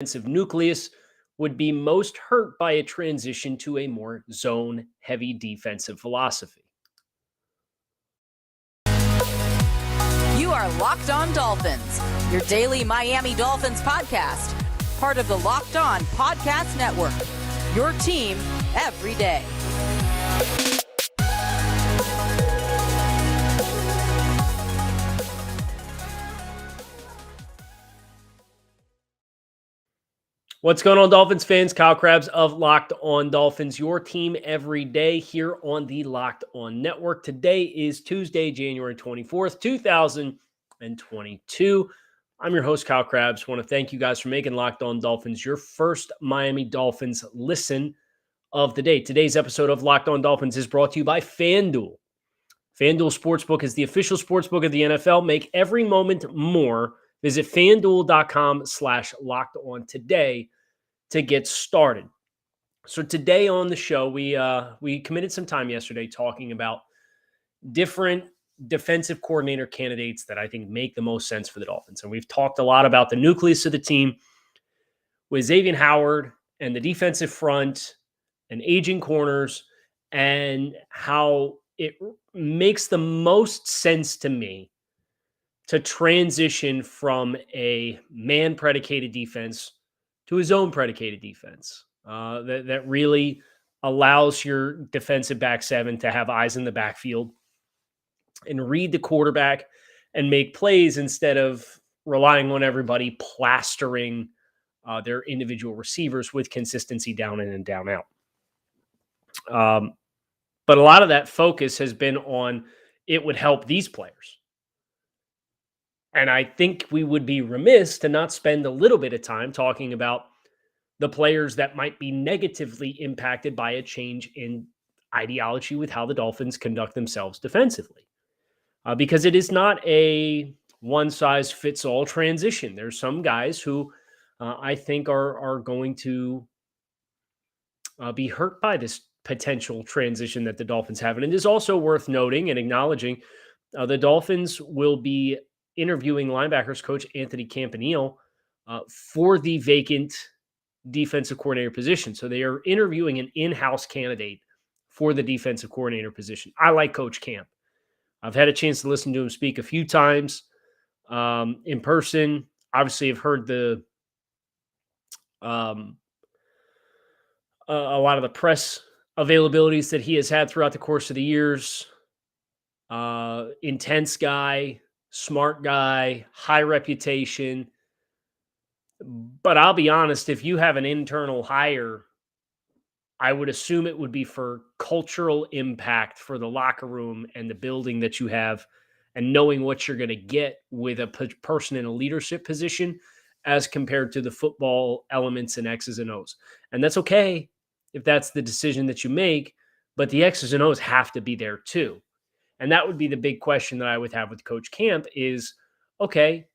defensive nucleus would be most hurt by a transition to a more zone-heavy defensive philosophy. You are Locked On Dolphins, your daily Miami Dolphins podcast, part of the Locked On Podcast Network, your team every day. What's going on, Dolphins fans? Kyle Krabs of Locked On Dolphins, your team every day here on the Locked On Network. Today is Tuesday, January 24th, 2022. I'm your host, Kyle Krabs. I want to thank you guys for making Locked On Dolphins your first Miami Dolphins listen of the day. Today's episode of Locked On Dolphins is brought to you by FanDuel. FanDuel Sportsbook is the official sportsbook of the NFL. Make every moment more. Visit FanDuel.com/lockedon today to get started. So today on the show, we committed some time yesterday talking about different defensive coordinator candidates that I think make the most sense for the Dolphins. And we've talked a lot about the nucleus of the team with Xavier Howard and the defensive front and aging corners and how it makes the most sense to me to transition from a man-predicated defense to a zone-predicated defense that really allows your defensive back seven to have eyes in the backfield and read the quarterback and make plays instead of relying on everybody plastering their individual receivers with consistency down in and down out. But a lot of that focus has been on it would help these players. And I think we would be remiss to not spend a little bit of time talking about the players that might be negatively impacted by a change in ideology with how the Dolphins conduct themselves defensively. Because it is not a one-size-fits-all transition. There's some guys who I think are going to be hurt by this potential transition that the Dolphins have. And it is also worth noting and acknowledging the Dolphins will be interviewing linebackers coach Anthony Campanile for the vacant defensive coordinator position. So they are interviewing an in-house candidate for the defensive coordinator position. I like Coach Camp. I've had a chance to listen to him speak a few times in person. Obviously, I've heard a lot of the press availabilities that he has had throughout the course of the years. Intense guy, smart guy, high reputation. But I'll be honest, if you have an internal hire, I would assume it would be for cultural impact for the locker room and the building that you have and knowing what you're going to get with a person in a leadership position as compared to the football elements and X's and O's. And that's okay if that's the decision that you make, but the X's and O's have to be there too. And that would be the big question that I would have with Coach Camp is, okay,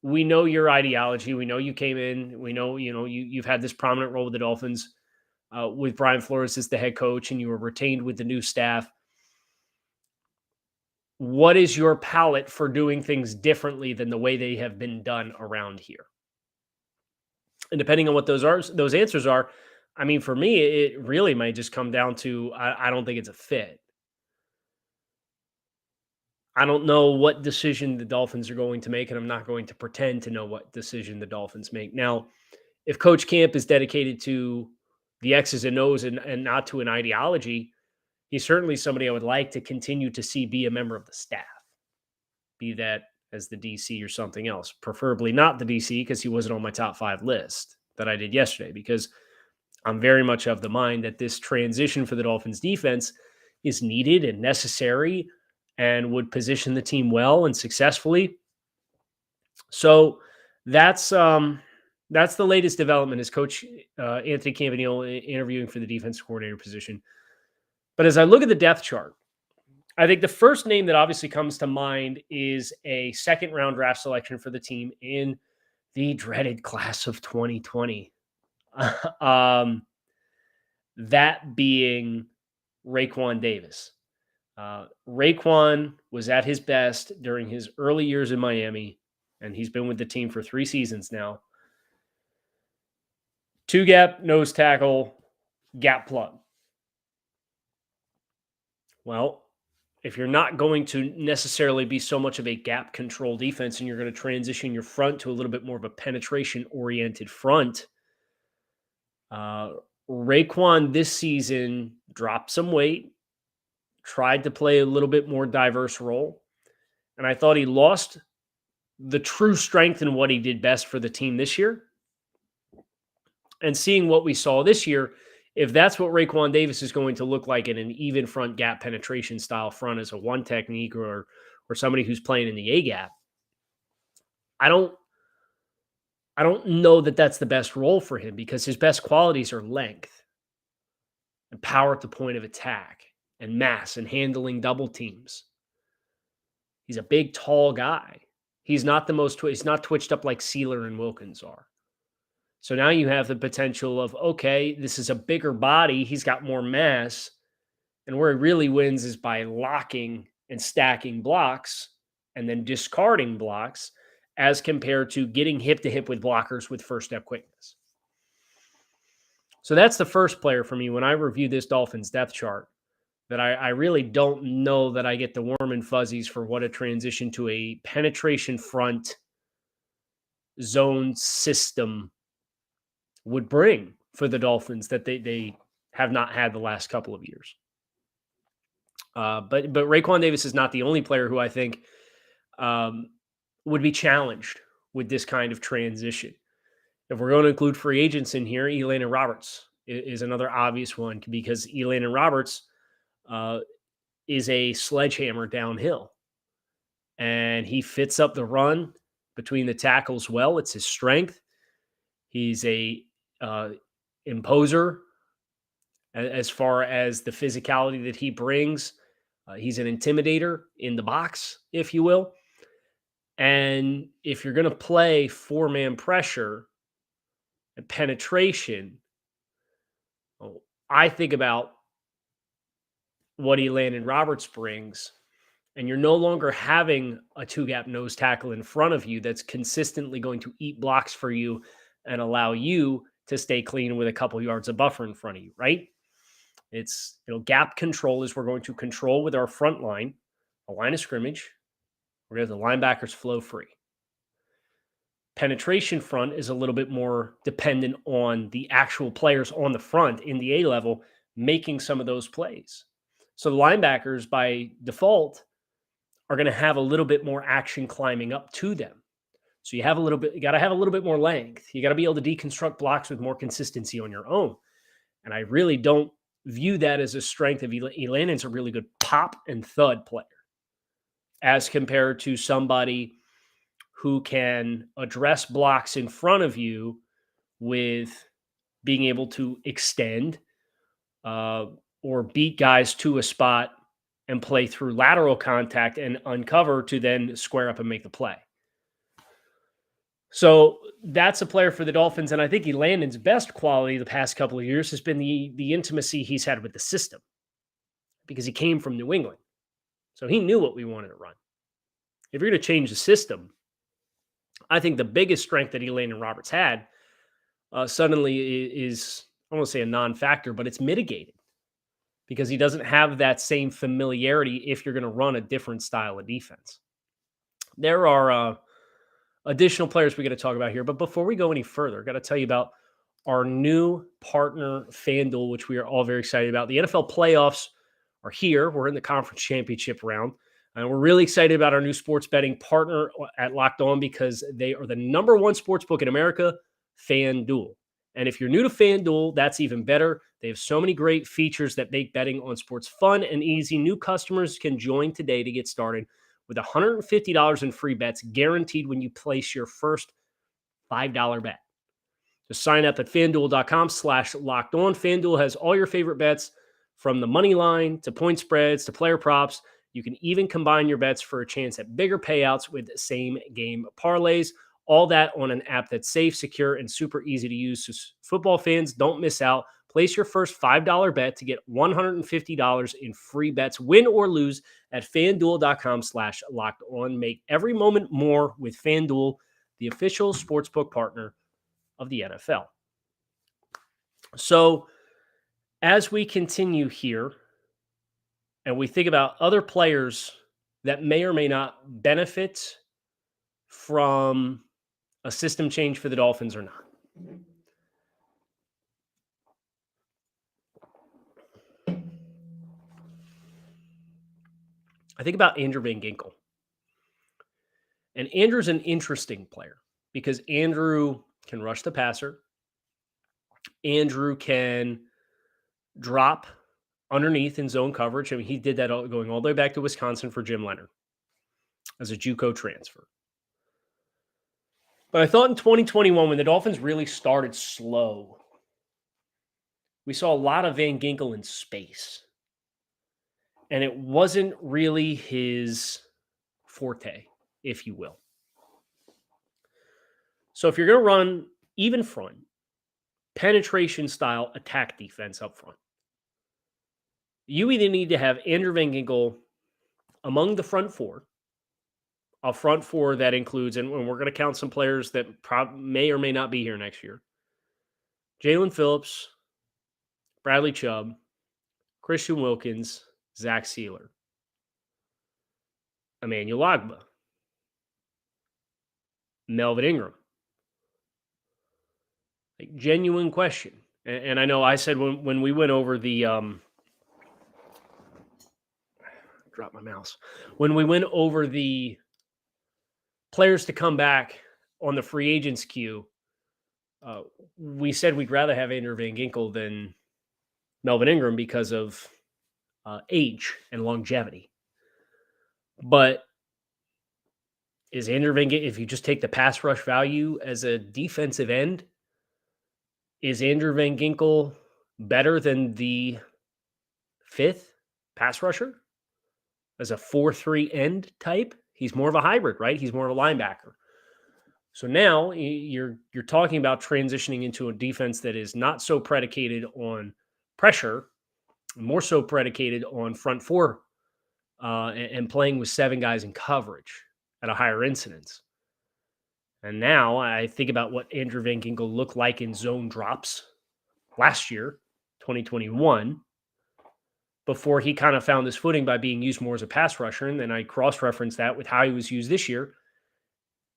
we know your ideology. We know you came in. We know, you've had this prominent role with the Dolphins with Brian Flores as the head coach, and you were retained with the new staff. What is your palate for doing things differently than the way they have been done around here? And depending on what those answers are, I mean, for me, it really might just come down to I don't think it's a fit. I don't know what decision the Dolphins are going to make, and I'm not going to pretend to know what decision the Dolphins make. Now, if Coach Camp is dedicated to the X's and O's and not to an ideology, he's certainly somebody I would like to continue to see be a member of the staff, be that as the DC or something else, preferably not the DC because he wasn't on my top 5 list that I did yesterday, because I'm very much of the mind that this transition for the Dolphins defense is needed and necessary and would position the team well and successfully. So that's the latest development is Coach Anthony Campanile interviewing for the defensive coordinator position. But as I look at the depth chart, I think the first name that obviously comes to mind is a second-round draft selection for the team in the dreaded class of 2020. That being Raekwon Davis. Raekwon was at his best during his early years in Miami, and he's been with the team for 3 seasons now. 2-gap, nose tackle, gap plug. Well, if you're not going to necessarily be so much of a gap control defense and you're going to transition your front to a little bit more of a penetration oriented front, Raekwon this season dropped some weight, tried to play a little bit more diverse role, and I thought he lost the true strength in what he did best for the team this year. And seeing what we saw this year, if that's what Raekwon Davis is going to look like in an even front gap penetration style front as a one technique or somebody who's playing in the A gap, I don't know that that's the best role for him because his best qualities are length and power at the point of attack and mass and handling double teams. He's a big, tall guy. He's not he's not twitched up like Sealer and Wilkins are. So now you have the potential of, okay, this is a bigger body. He's got more mass. And where he really wins is by locking and stacking blocks and then discarding blocks as compared to getting hip to hip with blockers with first step quickness. So that's the first player for me when I review this Dolphins depth chart that I really don't know that I get the warm and fuzzies for what a transition to a penetration front zone system would bring for the Dolphins that they have not had the last couple of years. But Raekwon Davis is not the only player who I think would be challenged with this kind of transition. If we're going to include free agents in here, Elandon Roberts is another obvious one because Elandon Roberts is a sledgehammer downhill. And he fits up the run between the tackles well. It's his strength. He's a imposer as far as the physicality that he brings. He's an intimidator in the box, if you will. And if you're going to play four-man pressure and penetration, I think about what Elandon Roberts brings, and you're no longer having a two-gap nose tackle in front of you that's consistently going to eat blocks for you and allow you to stay clean with a couple yards of buffer in front of you, right? It's, gap control is we're going to control with our front line, a line of scrimmage. We're going to have the linebackers flow free. Penetration front is a little bit more dependent on the actual players on the front in the A level making some of those plays. So the linebackers by default are going to have a little bit more action climbing up to them. So you got to have a little bit more length. You got to be able to deconstruct blocks with more consistency on your own. And I really don't view that as a strength of Elandon's a really good pop and thud player as compared to somebody who can address blocks in front of you with being able to extend or beat guys to a spot and play through lateral contact and uncover to then square up and make the play. So that's a player for the Dolphins. And I think Elandon's best quality the past couple of years has been the intimacy he's had with the system because he came from New England. So he knew what we wanted to run. If you're going to change the system, I think the biggest strength that Elandon Roberts had suddenly is, I don't want to say a non-factor, but it's mitigated because he doesn't have that same familiarity if you're going to run a different style of defense. There are additional players we got to talk about here, but before we go any further, I got to tell you about our new partner, FanDuel, which we are all very excited about. The NFL playoffs are here. We're in the conference championship round. And we're really excited about our new sports betting partner at Locked On because they are the number one sports book in America, FanDuel. And if you're new to FanDuel, that's even better. They have so many great features that make betting on sports fun and easy. New customers can join today to get started with $150 in free bets guaranteed when you place your first $5 bet. Just sign up at FanDuel.com/LockedOn. FanDuel has all your favorite bets from the money line to point spreads to player props. You can even combine your bets for a chance at bigger payouts with same game parlays. All that on an app that's safe, secure, and super easy to use. So football fans, don't miss out. Place your first $5 bet to get $150 in free bets, win or lose, at FanDuel.com/LockedOn. Make every moment more with FanDuel, the official sportsbook partner of the NFL. So as we continue here and we think about other players that may or may not benefit from a system change for the Dolphins or not. I think about Andrew Van Ginkel. And Andrew's an interesting player because Andrew can rush the passer. Andrew can drop underneath in zone coverage. I mean, he did that going all the way back to Wisconsin for Jim Leonard as a JUCO transfer. But I thought in 2021, when the Dolphins really started slow, we saw a lot of Van Ginkel in space. And it wasn't really his forte, if you will. So if you're going to run even front, penetration style attack defense up front, you either need to have Andrew Van Ginkel among the front four, a front four that includes, and we're going to count some players that may or may not be here next year: Jalen Phillips, Bradley Chubb, Christian Wilkins, Zach Sealer, Emmanuel Ogbah, Melvin Ingram. Like, genuine question. And I know I said when we went over the drop my mouse. When we went over the players to come back on the free agents queue, we said we'd rather have Andrew Van Ginkel than Melvin Ingram because of age and longevity. But is Andrew Van Ginkel, if you just take the pass rush value as a defensive end, is Andrew Van Ginkel better than the fifth pass rusher as a 4-3 end type? He's more of a hybrid, right? He's more of a linebacker. So now you're talking about transitioning into a defense that is not so predicated on pressure, more so predicated on front four and playing with 7 guys in coverage at a higher incidence. And now I think about what Andrew Van Ginkel looked like in zone drops last year, 2021, before he kind of found his footing by being used more as a pass rusher. And then I cross-referenced that with how he was used this year.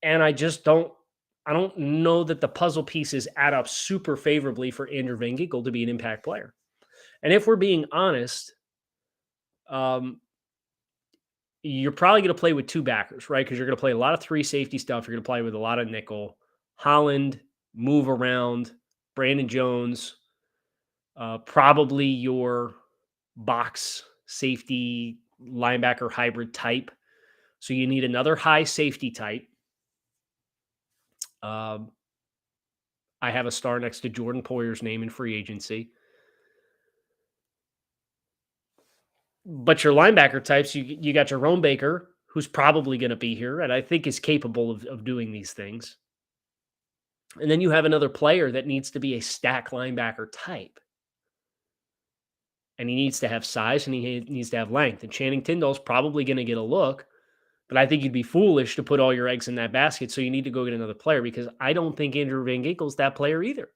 And I don't know that the puzzle pieces add up super favorably for Andrew Van Ginkel to be an impact player. And if we're being honest, you're probably going to play with 2 backers, right? Because you're going to play a lot of 3 safety stuff. You're going to play with a lot of nickel. Holland, move around, Brandon Jones, probably your box safety linebacker hybrid type. So you need another high safety type. I have a star next to Jordan Poyer's name in free agency. But your linebacker types, you got Jerome Baker, who's probably going to be here, and I think is capable of doing these things. And then you have another player that needs to be a stack linebacker type. And he needs to have size and he needs to have length. And Channing Tindall's probably going to get a look, but I think you'd be foolish to put all your eggs in that basket, so you need to go get another player because I don't think Andrew Van Ginkel's that player either.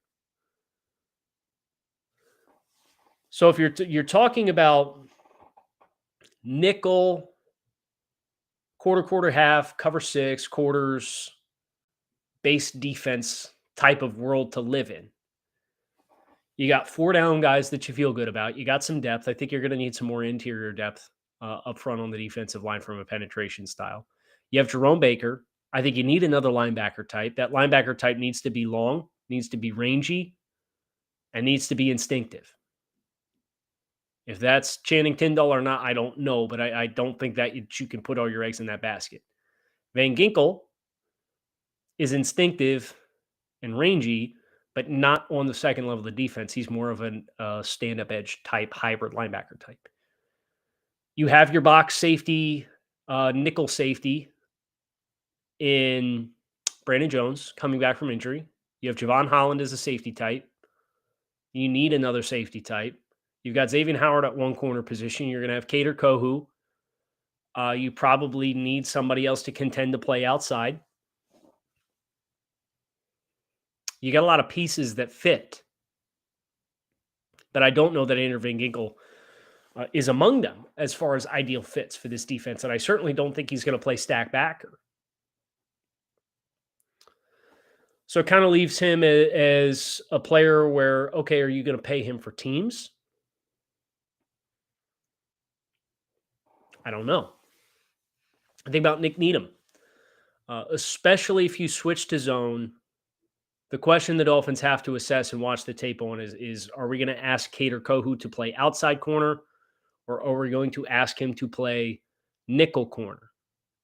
So if you're talking about nickel, quarter, half, cover 6, quarters, base defense type of world to live in, you got 4 down guys that you feel good about. You got some depth. I think you're going to need some more interior depth up front on the defensive line from a penetration style. You have Jerome Baker. I think you need another linebacker type. That linebacker type needs to be long, needs to be rangy, and needs to be instinctive. If that's Channing Tindall or not, I don't know, but I don't think that you can put all your eggs in that basket. Van Ginkel is instinctive and rangy, but not on the second level of the defense. He's more of a stand-up edge type, hybrid linebacker type. You have your box safety, nickel safety in Brandon Jones coming back from injury. You have Javon Holland as a safety type. You need another safety type. You've got Xavier Howard at one corner position. You're going to have Kader Kohu. You probably need somebody else to contend to play outside. You got a lot of pieces that fit. but I don't know that Andrew Van Ginkel is among them as far as ideal fits for this defense. And I certainly don't think he's going to play stack backer. So it kind of leaves him as a player where, okay, are you going to pay him for teams? I don't know. I think about Nick Needham, especially if you switch to zone. The question the Dolphins have to assess and watch the tape on is are we going to ask Kader Kohou to play outside corner, or are we going to ask him to play nickel corner?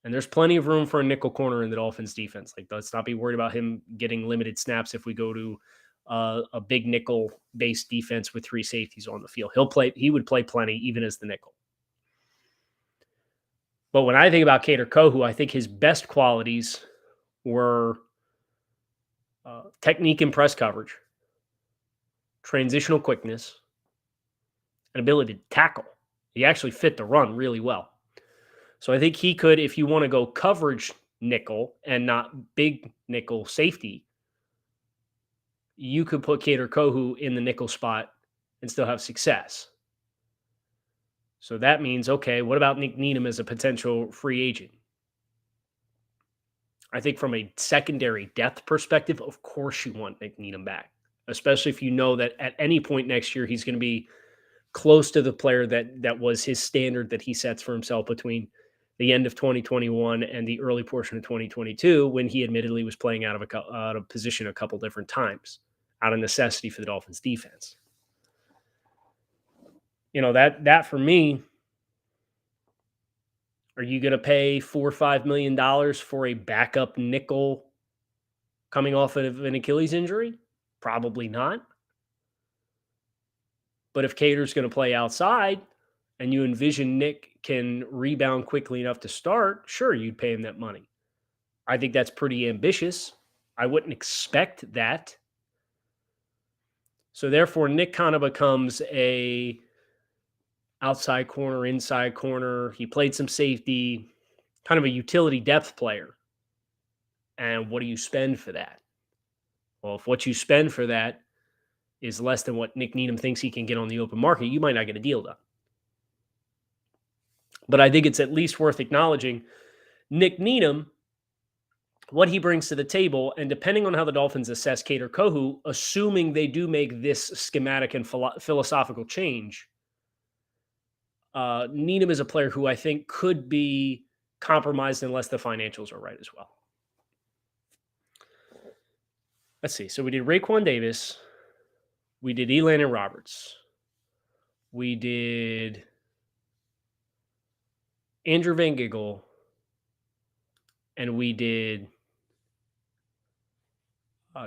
And there's plenty of room for a nickel corner in the Dolphins defense. Like, let's not be worried about him getting limited snaps if we go to a big nickel-based defense with 3 safeties on the field. He would play plenty even as the nickel. But when I think about Kader Kohou, I think his best qualities were technique and press coverage, transitional quickness, and ability to tackle. He actually fit the run really well. So I think he could, if you want to go coverage nickel and not big nickel safety, you could put Kader Kohou in the nickel spot and still have success. So that means, okay, what about Nick Needham as a potential free agent? I think from a secondary depth perspective, of course you want Nick Needham back, especially if you know that at any point next year he's going to be close to the player that was his standard that he sets for himself between the end of 2021 and the early portion of 2022, when he admittedly was playing out of position a couple different times, out of necessity for the Dolphins defense. You know, that for me, are you going to pay $4 or $5 million for a backup nickel coming off of an Achilles injury? Probably not. But if Kader's going to play outside and you envision Nick can rebound quickly enough to start, sure, you'd pay him that money. I think that's pretty ambitious. I wouldn't expect that. So therefore, Nick kind of becomes a outside corner, inside corner. He played some safety, kind of a utility depth player. And what do you spend for that? Well, if what you spend for that is less than what Nick Needham thinks he can get on the open market, you might not get a deal done. But I think it's at least worth acknowledging Nick Needham, what he brings to the table, and depending on how the Dolphins assess Kader Kohou, assuming they do make this schematic and philosophical change, Needham is a player who I think could be compromised unless the financials are right as well. Let's see. So we did Raekwon Davis. We did Elandon Roberts. We did Andrew Van Ginkel. And we did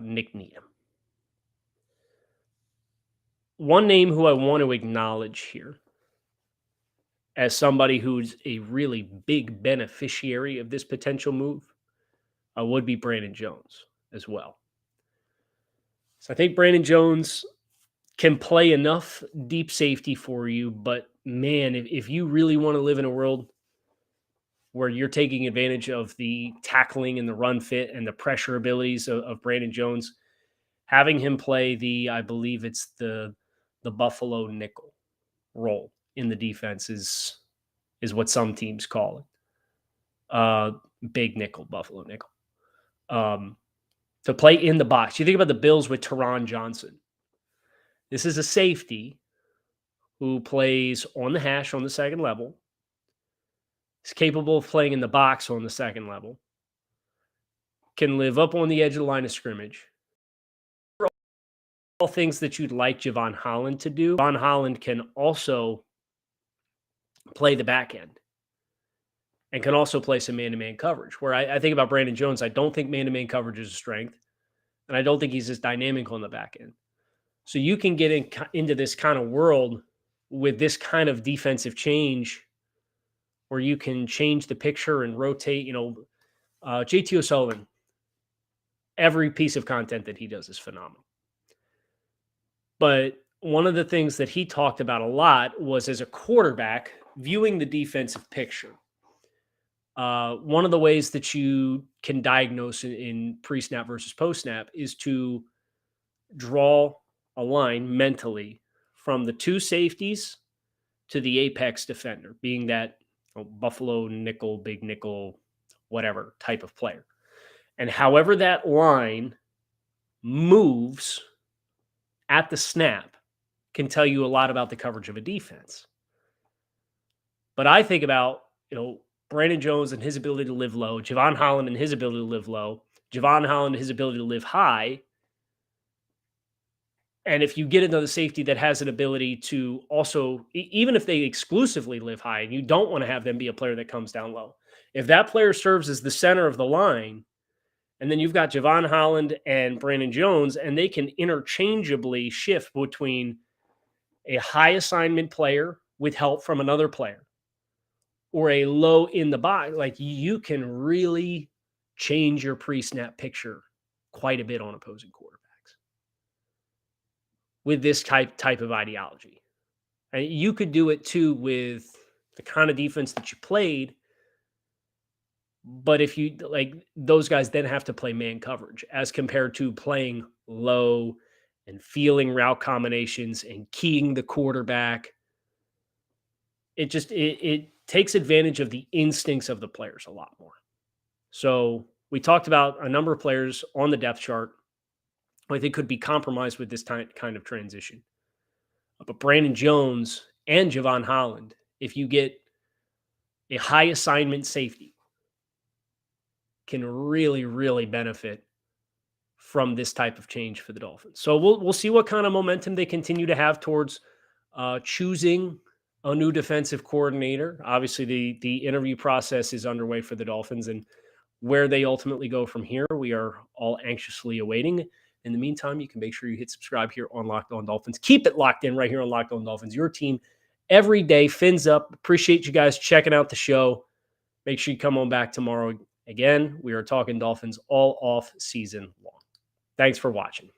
Nick Needham. One name who I want to acknowledge here as somebody who's a really big beneficiary of this potential move would be Brandon Jones as well. So I think Brandon Jones can play enough deep safety for you, but man, if you really want to live in a world where you're taking advantage of the tackling and the run fit and the pressure abilities of Brandon Jones, having him play I believe it's the Buffalo nickel role in the defense is what some teams call it. Big nickel, Buffalo nickel. To play in the box. You think about the Bills with Teron Johnson. This is a safety who plays on the hash on the second level. Is capable of playing in the box on the second level. Can live up on the edge of the line of scrimmage. All things that you'd like Javon Holland to do. Javon Holland can also play the back end and can also play some man-to-man coverage. Where I think about Brandon Jones, I don't think man-to-man coverage is a strength, and I don't think he's as dynamic on the back end. So you can get into this kind of world with this kind of defensive change where you can change the picture and rotate. JT O'Sullivan, every piece of content that he does is phenomenal. But one of the things that he talked about a lot was, as a quarterback, viewing the defensive picture. One of the ways that you can diagnose in pre-snap versus post-snap is to draw a line mentally from the two safeties to the apex defender, being that Buffalo nickel, big nickel, whatever type of player. And however that line moves at the snap can tell you a lot about the coverage of a defense. But I think about, Brandon Jones and his ability to live low, Javon Holland and his ability to live low, Javon Holland and his ability to live high. And if you get another safety that has an ability to also, even if they exclusively live high, and you don't want to have them be a player that comes down low, if that player serves as the center of the line, and then you've got Javon Holland and Brandon Jones, and they can interchangeably shift between a high assignment player with help from another player or a low in the box, like you can really change your pre-snap picture quite a bit on opposing quarterbacks with this type of ideology. And you could do it too with the kind of defense that you played. But if you those guys then have to play man coverage as compared to playing low and feeling route combinations and keying the quarterback. It takes advantage of the instincts of the players a lot more. So we talked about a number of players on the depth chart who I think could be compromised with this kind of transition. But Brandon Jones and Javon Holland, if you get a high assignment safety, can really, really benefit from this type of change for the Dolphins. So we'll see what kind of momentum they continue to have towards choosing a new defensive coordinator. Obviously, the interview process is underway for the Dolphins, and where they ultimately go from here, we are all anxiously awaiting. In the meantime, you can make sure you hit subscribe here on Locked On Dolphins. Keep it locked in right here on Locked On Dolphins, your team every day. Fins up. Appreciate you guys checking out the show. Make sure you come on back tomorrow. Again, we are talking Dolphins all off season long. Thanks for watching.